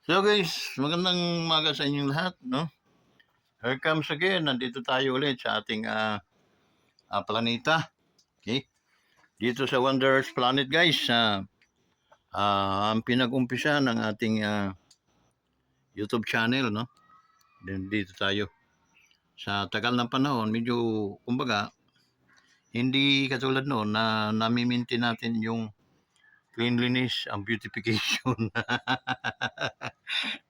So guys, magandang umaga sa inyong lahat, no? Here comes again, nandito tayo ulit sa ating planeta. Okay? Dito sa Wonders Planet guys, ang pinag-umpisa ng ating YouTube channel, no? Dito tayo. Sa tagal ng panahon, medyo, kumbaga, hindi katulad noon na nami-maintain natin yung cleanliness, ang beautification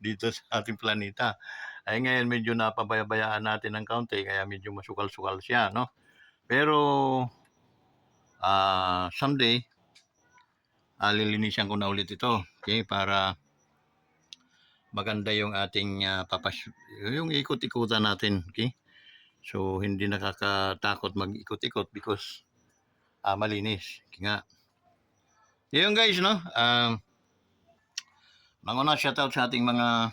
dito sa ating planeta. Ay ngayon medyo napabayaan natin ng kaunti kaya medyo masukal-sukal siya, no? Pero someday lilinisan ko na ulit ito, okay, para maganda yung ating yung ikot-ikutan natin, okay? So hindi nakakatakot mag-ikot-ikot because malinis. Okay nga. Yun guys, no? Manguna shoutout sa ating mga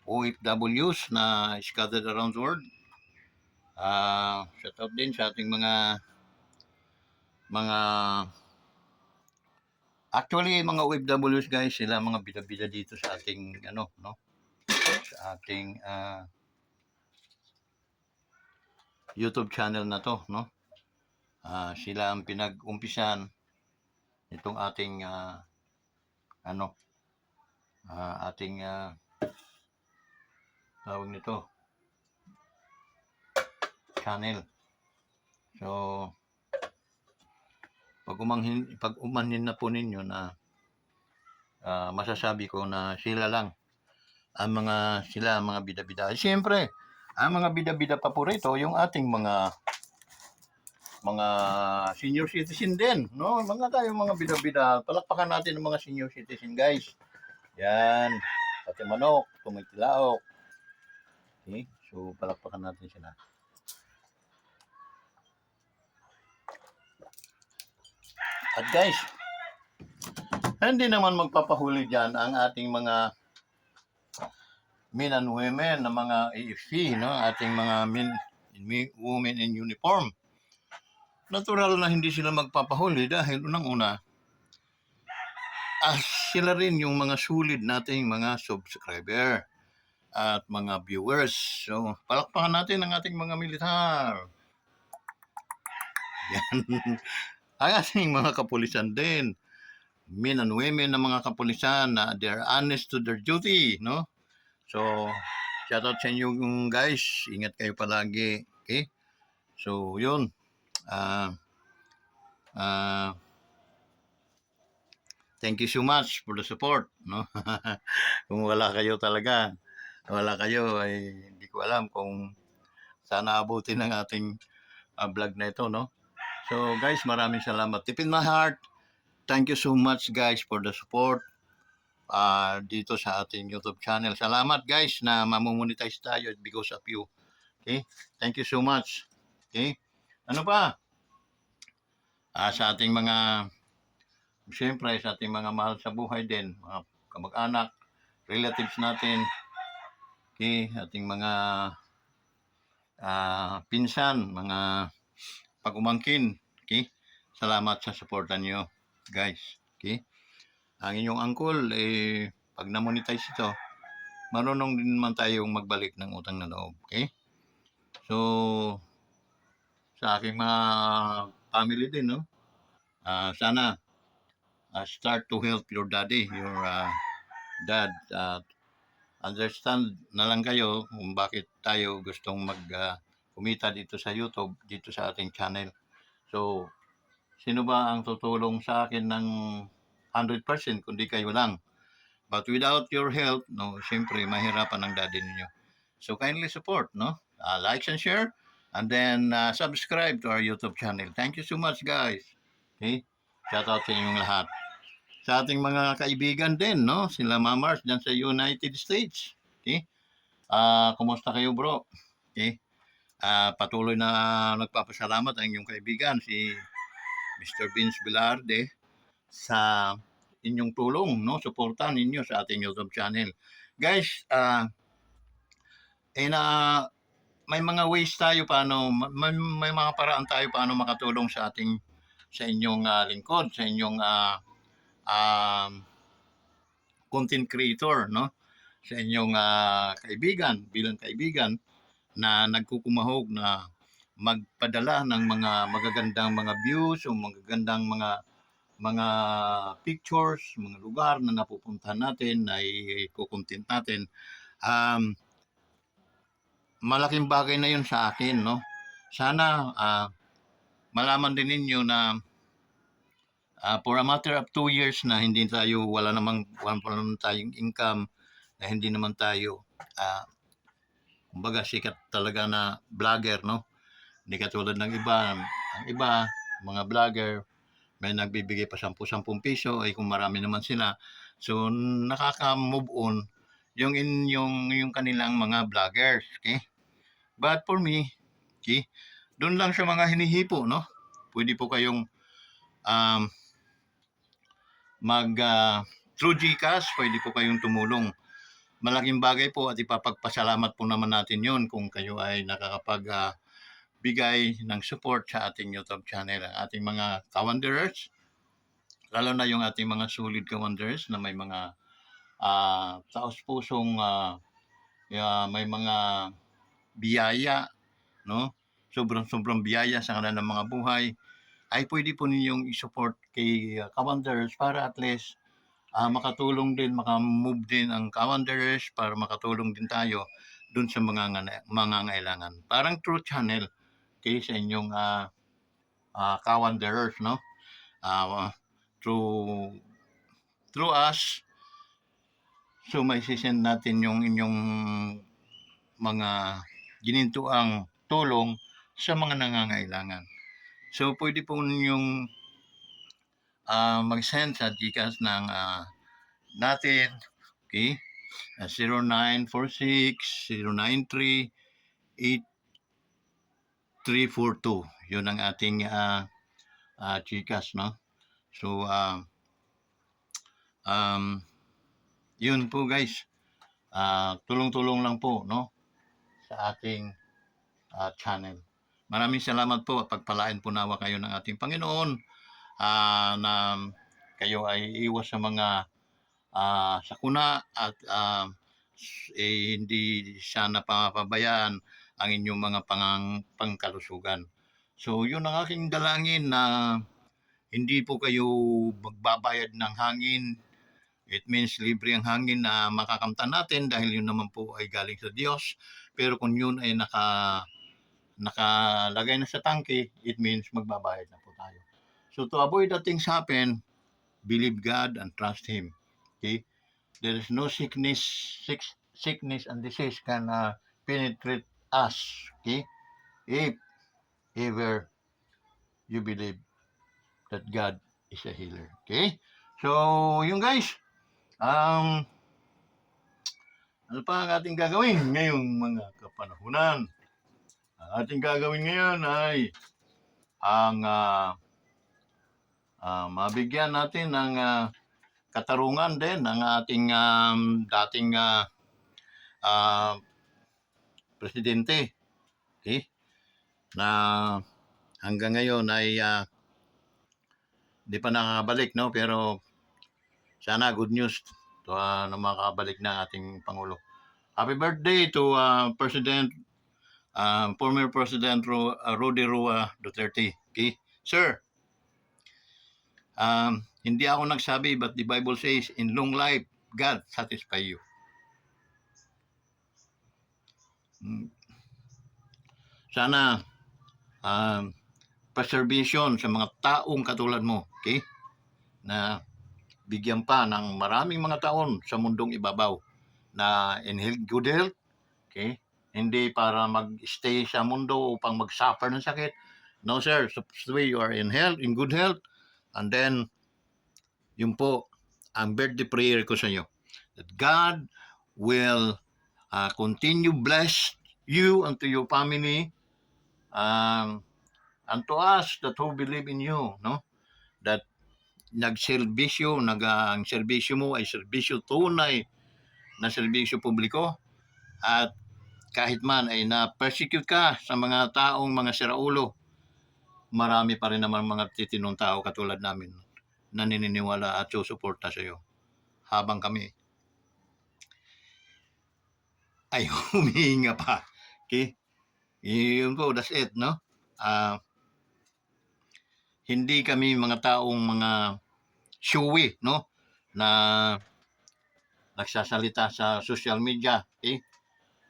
OFWs na scattered around the world. Shoutout din sa ating mga actually mga OFWs guys, sila mga bida-bida dito sa ating no? Sa ating YouTube channel na to, no? Sila ang pinag-umpisan itong ating ating tawag nito channel. So pag umanhin na po ninyo na masasabi ko na sila lang ang mga bida-bida. Siyempre, ang mga bida-bida pa po rito yung ating mga senior citizen din, no? Mga bida-bida. Palakpakan natin ang mga senior citizen, guys. Yan. Pati manok, tumitilaok. Okay? So, palakpakan natin sila. At guys, hindi naman magpapahuli dyan ang ating mga men and women na mga AFC, no? Ating mga women in uniform. Natural na hindi sila magpapahuli dahil unang-una, sila rin yung mga sulit nating mga subscriber at mga viewers. So, palakpakan natin ang ating mga militar. Yan. Ang ating mga kapulisan din. Men and women na mga kapulisan na they're honest to their duty, no? So, shoutout sa inyo guys. Ingat kayo palagi. Okay? So, yun. Thank you so much for the support, no? Kung wala kayo talaga, ay hindi ko alam kung sana abutin ng ating vlog na ito, no? So guys, maraming salamat. Deep in my heart, thank you so much guys for the support dito sa ating YouTube channel. Salamat guys na mamomonetize tayo because of you. Okay? Thank you so much. Okay? Ano pa? Sa ating siyempre sa ating mga mahal sa buhay din, mga kamag-anak, relatives natin, okay, ating mga pinsan, mga pag-umangkin, okay, salamat sa suporta niyo guys, okay. Ang inyong uncle, pag na-monetize ito, marunong din naman tayong magbalik ng utang na loob, okay. So, sa aking mga family din, no, sana start to help your daddy, your dad. Understand na lang kayo kung bakit tayo gustong kumita dito sa YouTube, dito sa ating channel. So, sino ba ang tutulong sa akin ng 100% kundi kayo lang? But without your help, no, siyempre mahirapan ang daddy ninyo. So, kindly support, no? Like and share, and then subscribe to our YouTube channel. Thank you so much, guys. Okay? Shout out sa inyong lahat. Sa ating mga kaibigan din, no? Sila Mamars dyan sa United States. Okay? Kumusta kayo, bro? Okay? Patuloy na nagpapasalamat ang inyong kaibigan, si Mr. Vince Velarde, sa inyong tulong, no? Suportahan ninyo sa ating YouTube channel. Guys, may mga ways tayo paano, may mga paraan tayo paano makatulong sa inyong lingkod, sa inyong content creator, no? Sa inyong kaibigan, bilang kaibigan na nagkukumahog na magpadala ng mga magagandang mga views o magagandang mga pictures, mga lugar na napupuntahan natin, na i-content natin. Malaking bagay na yun sa akin, no? Sana malaman din ninyo na for a matter of 2 years na hindi tayo, wala namang tayong income, na hindi naman tayo kumbaga sikat talaga na vlogger, no? Hindi katulad ng iba. Ang iba, mga vlogger, may nagbibigay pa 10-10 piso, ay kung marami naman sila. So, nakaka-move on yung kanilang mga vloggers, okay? But for me, okay, doon lang sa mga hinihipo, no? Pwede po kayong through GCash, pwede po kayong tumulong. Malaking bagay po at ipapagpasalamat po naman natin yon kung kayo ay nakakapagbigay ng support sa ating YouTube channel. Ang ating mga kawanderers, lalo na yung ating mga solid kawanderers na may mga taos-pusong may mga biyaya, no? Sobrang biyaya sa kanilang mga buhay, ay pwede po ninyong i-support kay kawanderers para at least makatulong din, makamove din ang kawanderers para makatulong din tayo dun sa mga ngailangan. Parang true channel kay sa inyong kawanderers, no? Through us, so may sisend natin yung inyong mga ginintuang tulong sa mga nangangailangan. So pwede po ninyong mag-send sa GCash ng natin, okay? 0946-093-8342. Yun ang ating GCash, no? So yun po guys, tulong-tulong lang po, no, sa ating channel. Maraming salamat po at pagpalain po nawa kayo ng ating Panginoon, na kayo ay iwas sa mga sakuna at hindi sana papabayaan ang inyong mga pangkalusugan. So yun ang aking dalangin, na hindi po kayo magbabayad ng hangin. It means libre ang hangin na makakamtan natin dahil yun naman po ay galing sa Diyos. Pero kung yun ay nakalagay na sa tangke, it means magbabayad na po tayo. So to avoid that things happen, believe God and trust Him. Okay? There is no sickness and disease can penetrate us. Okay? If ever you believe that God is a healer. Okay? So, yung guys, ano pa ang ating gagawin ngayong mga kapanahunan? Ang ating gagawin ngayon ay ang mabigyan natin ng katarungan din ng ating dating presidente, okay? Na hanggang ngayon ay di pa nakakabalik, no? Pero sana good news to na makakabalik na ating Pangulo. Happy birthday to former President Rudy Rua Duterte. Okay? Sir, hindi ako nagsabi, but the Bible says, in long life, God satisfy you. Sana preservation sa mga taong katulad mo, okay? Na bigyan pa ng maraming mga taon sa mundong ibabaw na in good health, okay? Hindi para mag-stay sa mundo upang mag-suffer ng sakit. No sir, so you are in health, in good health, and then yun po ang birthday prayer ko sa iyo, that God will continue bless you and to your family, and to us that who believe in you, no? That nagserbisyo, ang serbisyo mo ay serbisyo tunay na serbisyo publiko, at kahit man ay na-persecute ka sa mga taong mga siraulo, marami pa rin naman mga titinong tao katulad namin na naniniwala at susuporta sa iyo habang kami ay humihinga pa. Okay? Yun po, that's it, no? Hindi kami mga taong mga showy, no? Na nagsasalita sa social media. Okay?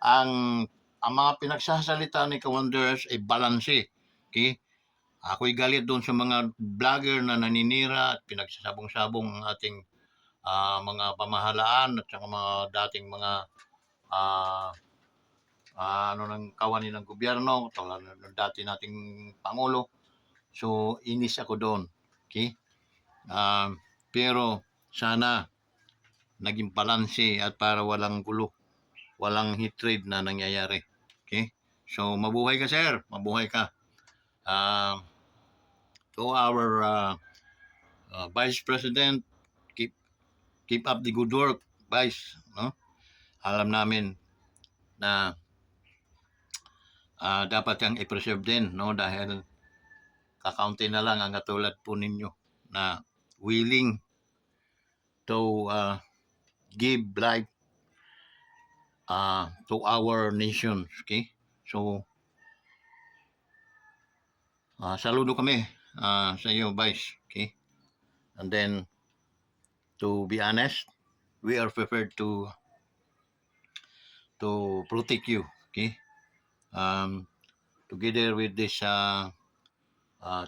Ang ang mga pinagsasalita ni Kawanders ay balanse. Okay? Ako'y galit doon sa mga vlogger na naninira at pinagsasabong-sabong ang ating mga pamahalaan at saka mga dating mga ah, ano ng kawani ng gobyerno, tulad ng dati nating Pangulo. So, inis ako doon. Okay? Pero sana naging balanse at para walang gulo, walang hatred na nangyayari. Okay? So, mabuhay ka, sir. Mabuhay ka. Uh, to our Vice President, keep keep up the good work, Vice. No? Alam namin na dapat yang i-preserve din, no? Dahil kakaunti na lang ang katulad po ninyo na willing to give life to our nation. Okay? So, saludo kami sa iyo, Vice. Okay? And then, to be honest, we are prepared to protect you. Okay? Together with this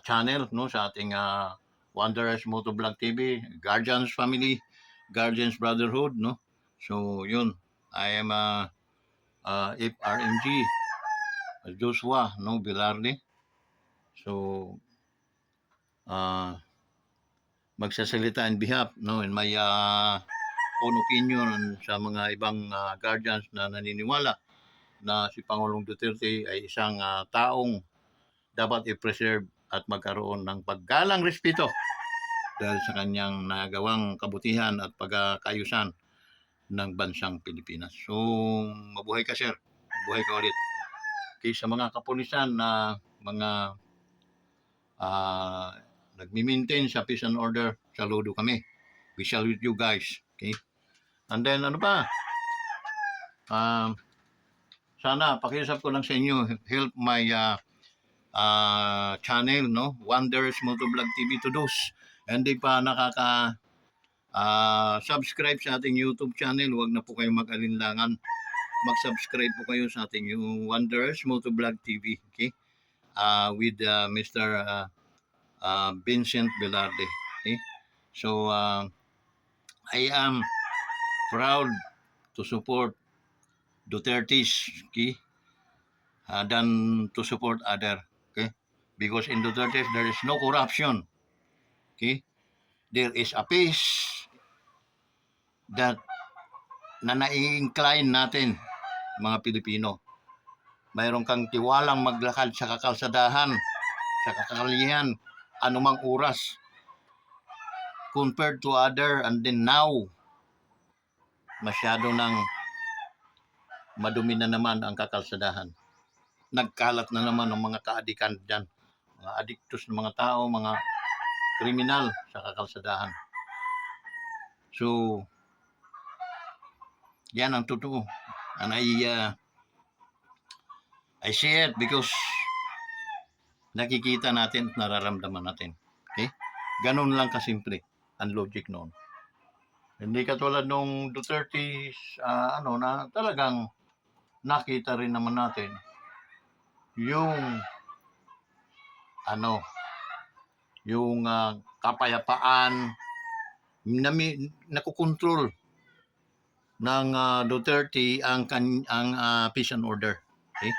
channel, no, sa ating Wanderers Motovlog TV, Guardians Family, Guardians Brotherhood, no. So, yun. I am FRMG Joshua, no, Bilarde. So, magsasalita in behalf, no, in my own opinion sa mga ibang guardians na naniniwala na si Pangulong Duterte ay isang taong dapat i-preserve at magkaroon ng paggalang respeto dahil sa kanyang nagawang kabutihan at pagkakayusan ng bansang Pilipinas. So, mabuhay ka, sir. Mabuhay ka ulit. Okay, sa mga kapulisan na mga nagmi-maintain sa peace and order, saludo kami. We salute you guys. Okay? And then, ano pa? Sana, pakiusap ko lang sa inyo, help my channel, no? Wonders Motovlog TV to those. Hindi pa subscribe sa ating YouTube channel, huwag na po kayong mag-alinlangan. Mag-subscribe po kayo sa ating Wonders Motovlog TV. Okay? With Mr. Vincent Velarde. Okay? So, I am proud to support Duterte's, okay? Than to support other. Okay? Because in Duterte, there is no corruption. Okay? There is a peace that na nai-incline natin, mga Pilipino. Mayroon kang tiwalang maglakad sa kakalsadahan, sa kakalihan, anumang oras. Compared to other, and then now, masyado nang madumi na naman ang kakalsadahan. Nagkalat na naman ang mga kaadikan dyan. Mga adiktos ng mga tao, mga kriminal sa kakalsadahan. So, yan ang totoo. And I see it because nakikita natin at nararamdaman natin. Okay? Ganun lang kasimple ang logic noon. Hindi katulad nung Duterte, na talagang nakita rin naman natin yung yung kapayapaan na nakukontrol ng Duterte ang peace and order. Okay?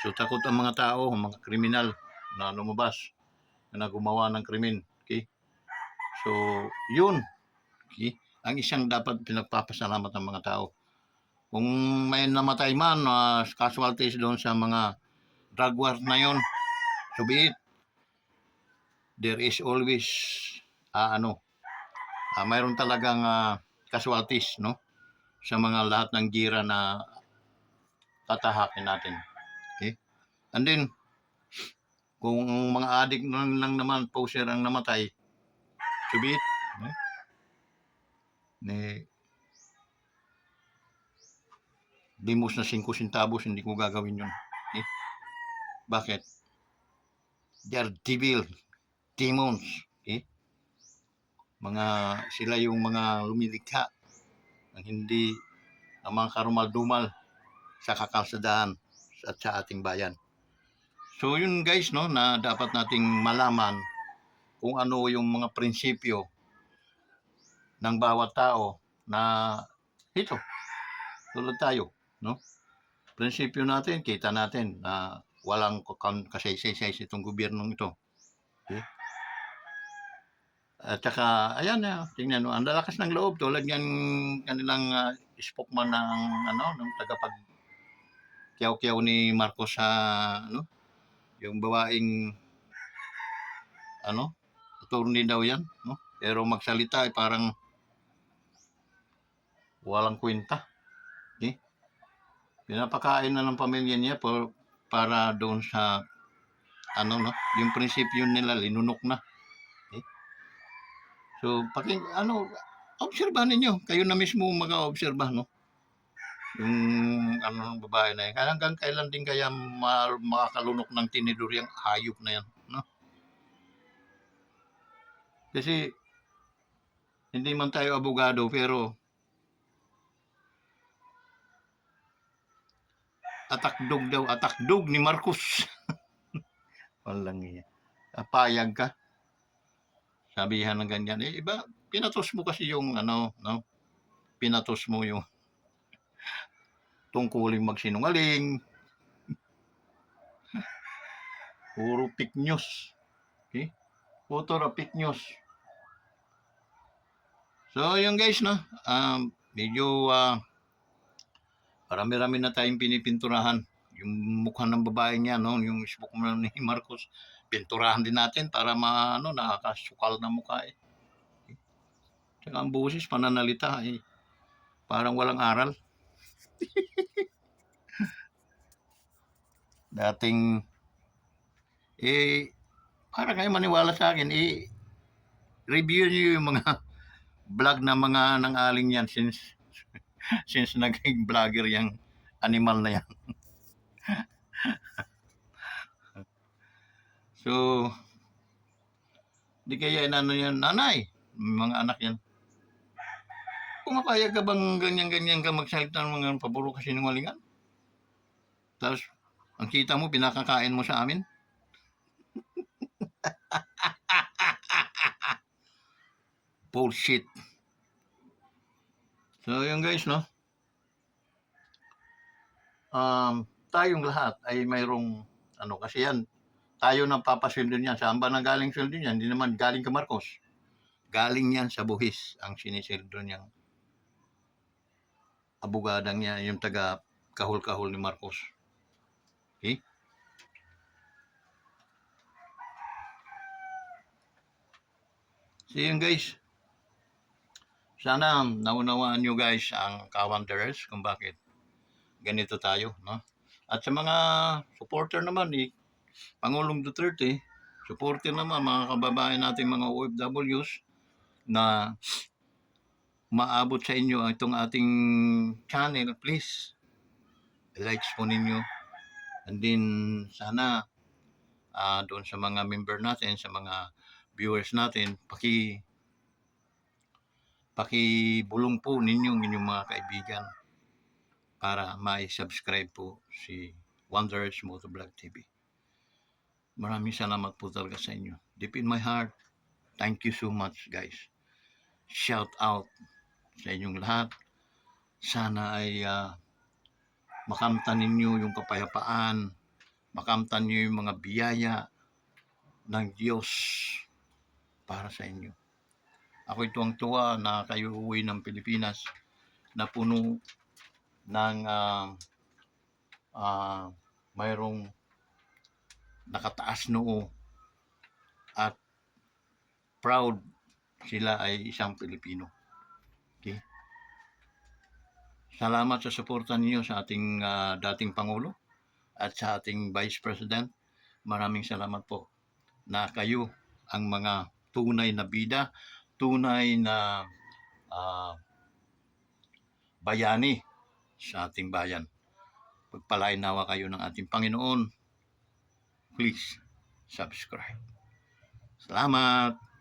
So takot ang mga tao, ang mga kriminal na lumabas na gumawa ng krimen. Okay? So yun, okay? Ang isang dapat pinagpapasalamat ng mga tao. Kung may namatay man, casualties doon sa mga drug war na yun, so be it. There is always mayroon talagang casualties, no, sa mga lahat ng gira na tatahakin natin. Okay? And then, kung mga adik lang naman, poser ang namatay, so be it. limos na 5 centavos, hindi ko gagawin yun. Eh, bakit? They are devil, demons. Eh? Sila yung mga lumilikha ng hindi ng mga karumal-dumal sa kakalsadahan at sa ating bayan. So yun guys, no, na dapat nating malaman kung ano yung mga prinsipyo ng bawat tao na ito, tulad tayo, no? Prinsipyo natin, kita natin na walang kasaysay itong gobyernong ito. Okay? At saka, ayan na, tingnan mo, ang lalakas ng loob tulad yan kanilang spokesman ng ng tagapag kiyaw-kiyaw ni Marcos sa yung babaeng attorney daw yan, no? Pero magsalita ay parang walang kwenta. Okay? Pinapakain na ng pamilya niya para doon sa yung prinsipyo nila linunok na. Okay? So, obserbahan ninyo. Kayo na mismo mag-obserba, no? Yung ng babae na yan. Hanggang kailan din kaya makakalunok ng tinidor yung hayop na yan, no? Kasi hindi man tayo abogado pero atakdog ni Marcos. Walang iya. Payag ka. Sabihan ng ganyan. Iba, pinatos mo kasi yung pinatos mo yung tungkuling magsinungaling. Puro fake news. Okay? Puro fake news. So, yung guys, no? Medyo marami-rami na tayong pinipinturahan. Yung mukha ng babae niya, no? Yung Facebook mo ni Marcos, pinturahan din natin para nakakasukal na mukha eh. Tsaka ang boses, pananalita eh. Parang walang aral. Dating para kayo maniwala sa akin, review niyo yung mga vlog na mga nang-aling yan since naging vlogger yung animal na yan. So, di kaya yan, nanay, mga anak yan. Pumapayag ka bang ganyan-ganyan ka magsalita ng mga paburo kasi sinungalingan? Tapos, ang kita mo, pinakakain mo sa amin? Bullshit. So, yun guys, no? Tayong lahat ay mayroong, kasi yan, tayo nang papasweldo niyan. Saan ba nang galing sweldo niyan? Hindi naman galing kay Marcos. Galing yan sa buhis ang sinisildo niyang abogadang niya, yung taga kahul-kahul ni Marcos. Okay? So yun guys, sana naunawaan nyo guys ang Kawanderers kung bakit ganito tayo, no? At sa mga supporter naman ni Pangulong Duterte, supporter naman mga kababayan natin mga OFWs na maabot sa inyo itong ating channel, please likes po ninyo. And then sana doon sa mga member natin, sa mga viewers natin, pakibulong po ninyong inyong mga kaibigan para ma-subscribe po si Wanderers Motovlog TV. Maraming salamat po talaga sa inyo. Deep in my heart, thank you so much guys. Shout out sa inyong lahat. Sana ay makamtan ninyo yung kapayapaan, makamtan ninyo yung mga biyaya ng Diyos para sa inyo. Ako'y tuwang-tuwa na kayo uwi ng Pilipinas na puno ng mayroong nakataas noo at proud sila ay isang Pilipino. Okay? Salamat sa suporta niyo sa ating dating Pangulo at sa ating Vice President. Maraming salamat po na kayo ang mga tunay na bida, tunay na bayani sa ating bayan. Pagpalain nawa kayo ng ating Panginoon. Please subscribe. Salamat!